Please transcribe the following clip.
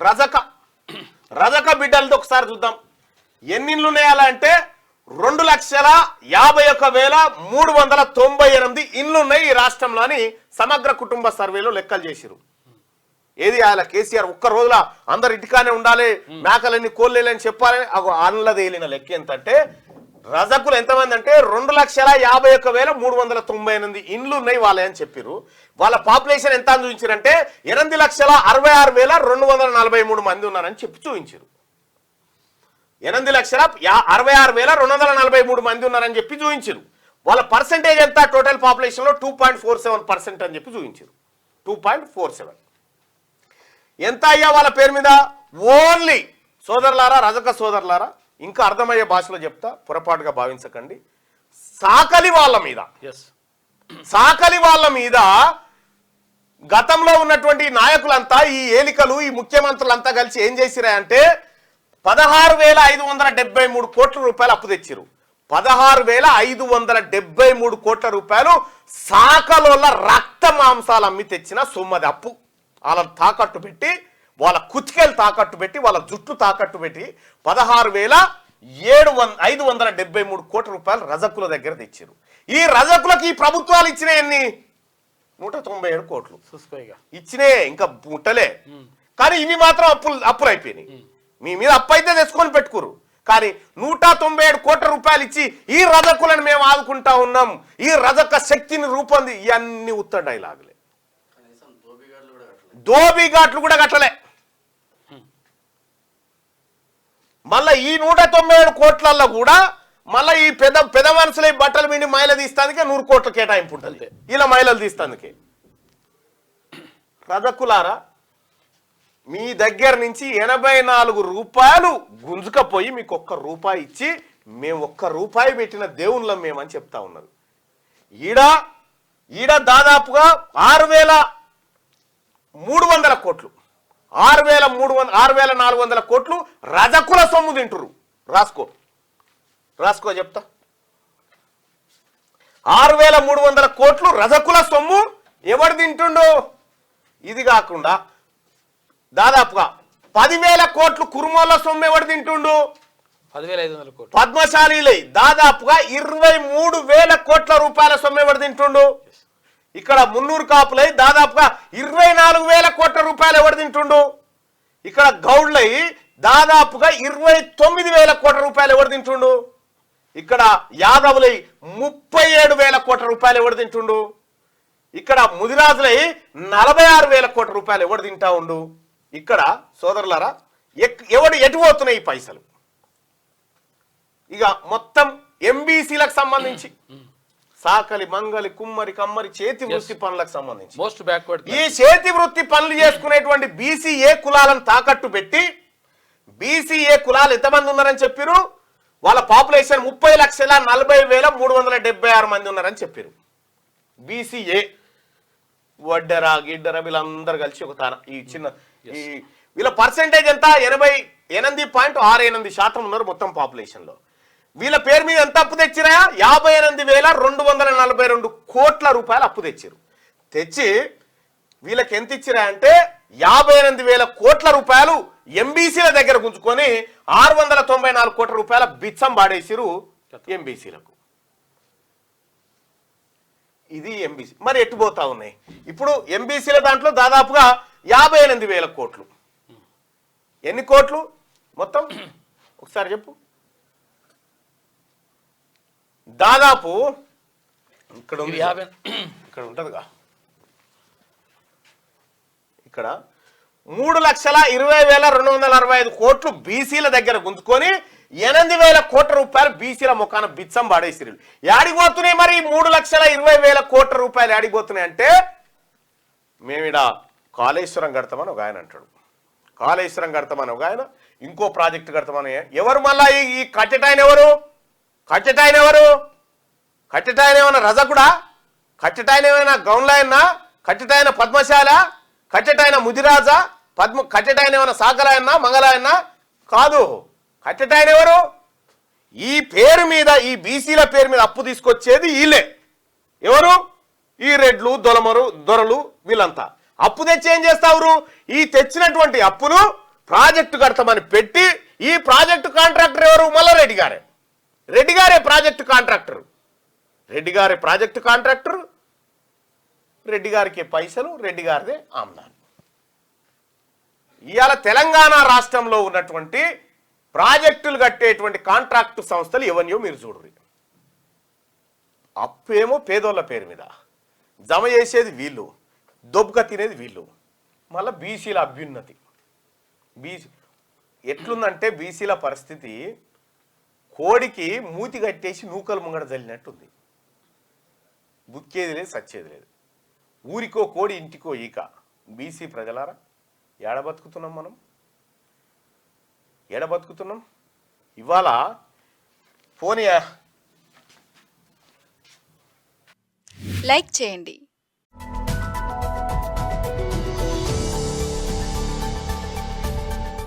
రజక బిడ్డలతో ఒకసారి చూద్దాం. ఎన్ని ఇండ్లు ఉన్నాయాలా అంటే 2,51,398 ఇండ్లు ఉన్నాయి ఈ రాష్ట్రంలోని సమగ్ర కుటుంబ సర్వేలో లెక్కలు చేసిరు. ఏది ఆయన కేసీఆర్ ఒక్క రోజుల అందరు ఇంటికానే ఉండాలి, మేకలన్నీ కోళ్ళని చెప్పాలని అన్నది తేలిన లెక్క ఎంతంటే రజకులు ఎంతమంది అంటే 2,51,398 ఇండ్లు ఉన్నాయి వాళ్ళని చెప్పారు. వాళ్ళ పాపులేషన్ ఎంత అని చూపించారంటే 8,66,243 మంది ఉన్నారని చెప్పి చూపించారు. 8,66,243 మంది ఉన్నారని చెప్పి చూపించారు. వాళ్ళ పర్సెంటేజ్ ఎంత టోటల్ పాపులేషన్లో 2.47% అని చెప్పి చూపించారు. 2.47 ఎంత అయ్యా వాళ్ళ పేరు మీద ఓన్లీ సోదరులారా, రజక సోదరులారా, ఇంకా అర్థమయ్యే భాషలో చెప్తా, పొరపాటుగా భావించకండి. సాకలి వాళ్ళ మీద గతంలో ఉన్నటువంటి నాయకులంతా ఈ ఏలికలు ఈ ముఖ్యమంత్రులంతా కలిసి ఏం చేసిరా అంటే 16,573 కోట్ల రూపాయలు అప్పు తెచ్చిరు. 16,573 కోట్ల రూపాయలు సాకలోళ్ళ రక్త మాంసాలు అమ్మి తెచ్చిన సొమ్మది అప్పు. వాళ్ళని తాకట్టు పెట్టి, వాళ్ళ కుతికేలు తాకట్టు పెట్టి, వాళ్ళ జుట్టు తాకట్టు పెట్టి 16,573 కోట్ల రూపాయలు రజకుల దగ్గర తెచ్చారు. ఈ రజకులకు ఈ ప్రభుత్వాలు ఇచ్చిన ఎన్ని 197 కోట్లు ఇచ్చినే, ఇంకా ముట్టలే. కానీ ఇవి మాత్రం అప్పులు అయిపోయినాయి. మీ మీద అప్పు అయితే తెచ్చుకొని పెట్టుకోరు. కానీ 197 కోట్ల రూపాయలు ఇచ్చి ఈ రజకులను మేము ఆదుకుంటా ఉన్నాం, ఈ రజక శక్తిని రూపొంది, ఇవన్నీ ఉత్త డైలాగులే. దోబిఘాట్లు కూడా కట్టలే. మళ్ళా ఈ 197 కోట్లల్లో కూడా మళ్ళీ ఈ పెద్ద మనుషులు బట్టలు మిండి మైలు తీస్తానికే 100 కోట్ల కేటాయింపు ఉంటుంది. ఇలా మైలలు తీస్తానికే. రజకులారా, మీ దగ్గర నుంచి 84 రూపాయలు గుంజుకపోయి మీకు 1 రూపాయి ఇచ్చి మేము 1 రూపాయి పెట్టిన దేవుళ్ళం మేమని చెప్తా ఉన్నారు. ఈడ దాదాపుగా 6,300 కోట్లు, 6,400 కోట్లు రజకుల సొమ్ము తింటురు. రాసుకో చెప్తా. 6,300 కోట్లు రజకుల సొమ్ము ఎవడు తింటుండో. ఇది కాకుండా దాదాపుగా 10,000 కోట్లు కురుమోళ్ళ సొమ్ము ఎవడు తింటుండు. 10,500 కోట్లు పద్మశాలీలై దాదాపుగా 23,000 కోట్ల రూపాయల సొమ్ము ఎవడు తింటుండు. ఇక్కడ 300 కాపులై దాదాపుగా 24,000 కోట్ల రూపాయలు ఎవడు తింటుండు. ఇక్కడ గౌడ్లై దాదాపుగా 29,000 కోట్ల రూపాయలు ఎవడు తింటుండు. ఇక్కడ యాదవులై 37,000 కోట్ల రూపాయలు ఎవడు తింటుండు. ఇక్కడ ముదిరాజులై 46,000 కోట్ల రూపాయలు ఎవడు తింటా ఉండు. ఇక్కడ సోదరులారా ఎటు పోతున్నాయి ఈ పైసలు. ఇక మొత్తం ఎంబీసీలకు సంబంధించి సాకలి, మంగలి, కుమ్మరి, కమ్మరి చేతి వృత్తి పనులకు సంబంధించి మోస్ట్ బ్యాక్వర్డ్ ఈ చేతి వృత్తి పనులు చేసుకునేటువంటి బీసీఏ కులాలను తాకట్టు పెట్టి, బీసీఏ కులాలు ఎంతమంది ఉన్నారని చెప్పారు. వాళ్ళ పాపులేషన్ 30,40,376 మంది ఉన్నారని చెప్పారు. బీసీఏ వడ్డెర గిడ్డర వీళ్ళందరూ కలిసి ఒక తాన ఈ చిన్న వీళ్ళ పర్సెంటేజ్ ఎంత 88.68% ఉన్నారు మొత్తం పాపులేషన్ లో. వీళ్ళ పేరు మీద ఎంత అప్పు తెచ్చిరా 58,242 కోట్ల రూపాయలు అప్పు తెచ్చారు. తెచ్చి వీళ్ళకి ఎంత ఇచ్చిరా అంటే 58,000 కోట్ల రూపాయలు ఎంబీసీల దగ్గర గుంజుకొని 694 కోట్ల రూపాయల బిచ్చం పాడేసిరు ఎంబీసీలకు. ఇది ఎంబీసీ. మరి ఎట్టుపోతా ఉన్నాయి ఇప్పుడు ఎంబీసీల దాంట్లో దాదాపుగా 58,000 కోట్లు. ఎన్ని కోట్లు మొత్తం ఒకసారి చెప్పు. దాదాపు ఇక్కడ ఉంటదిగా, ఇక్కడ 3,20,265 కోట్లు బీసీల దగ్గర గుంజుకొని 8,000 కోట్ల రూపాయలు బీసీల ముఖాన బిచ్చం పాడేసిరు. యాడిపోతున్నాయి మరి 3,20,000 కోట్ల రూపాయలు యాడిపోతున్నాయి అంటే, మేమిడ కాళేశ్వరం కడతామని ఒక ఆయన అంటాడు, కాళేశ్వరం కడతామని ఒక ఆయన, ఇంకో ప్రాజెక్టు కడతామని ఎవరు. మళ్ళా ఈ కట్టెటాయన ఎవరు? కట్టెటాయన ఎవరు? కట్టెటాయన ఏమైనా రజకుడా? కట్టెటాయన ఏమైనా గౌన్లాయన్నా? కట్టెటాయన పద్మశాల? కట్టెటాయన ముదిరాజా? కట్టెటాయన ఏమైనా సాకరాయన్నా మంగళాయన్నా? కాదు. కట్టెటాయన ఎవరు? ఈ పేరు మీద, ఈ బీసీల పేరు మీద అప్పు తీసుకొచ్చేది వీళ్ళే. ఎవరు? ఈ రెడ్లు, దొరలు వీళ్ళంతా అప్పు తెచ్చి ఏం చేస్తావు? ఈ తెచ్చినటువంటి అప్పును ప్రాజెక్టు కడతామని పెట్టి ఈ ప్రాజెక్టు కాంట్రాక్టర్ ఎవరు? మల్లారెడ్డి గారే. రెడ్డి గారే ప్రాజెక్టు కాంట్రాక్టర్. రెడ్డి గారే ప్రాజెక్టు కాంట్రాక్టర్. రెడ్డి గారికి పైసలు, రెడ్డి గారిదే ఆమ్దాని. ఇవాళ తెలంగాణ రాష్ట్రంలో ఉన్నటువంటి ప్రాజెక్టులు కట్టేటువంటి కాంట్రాక్టు సంస్థలు ఎవరియో మీరు చూడరు. అప్పేమో పేదోళ్ళ పేరు మీద, జమ చేసేది వీళ్ళు, దొబ్బక తినేది వీళ్ళు. మళ్ళీ బీసీల అభ్యున్నతి. బీసీ ఎట్లుందంటే బీసీల పరిస్థితి కోడికి మూతి కట్టేసి నూకలు ముంగడ జల్లినట్టుంది. బుక్కేది లేదు, సచ్చేది లేదు. ఊరికో కోడి, ఇంటికో ఈక. బీసీ ప్రజలారా, ఏడ బతుకుతున్నాం మనం? ఏడ బతుకుతున్నాం? ఇవాళ పోనీ లైక్ చేయండి.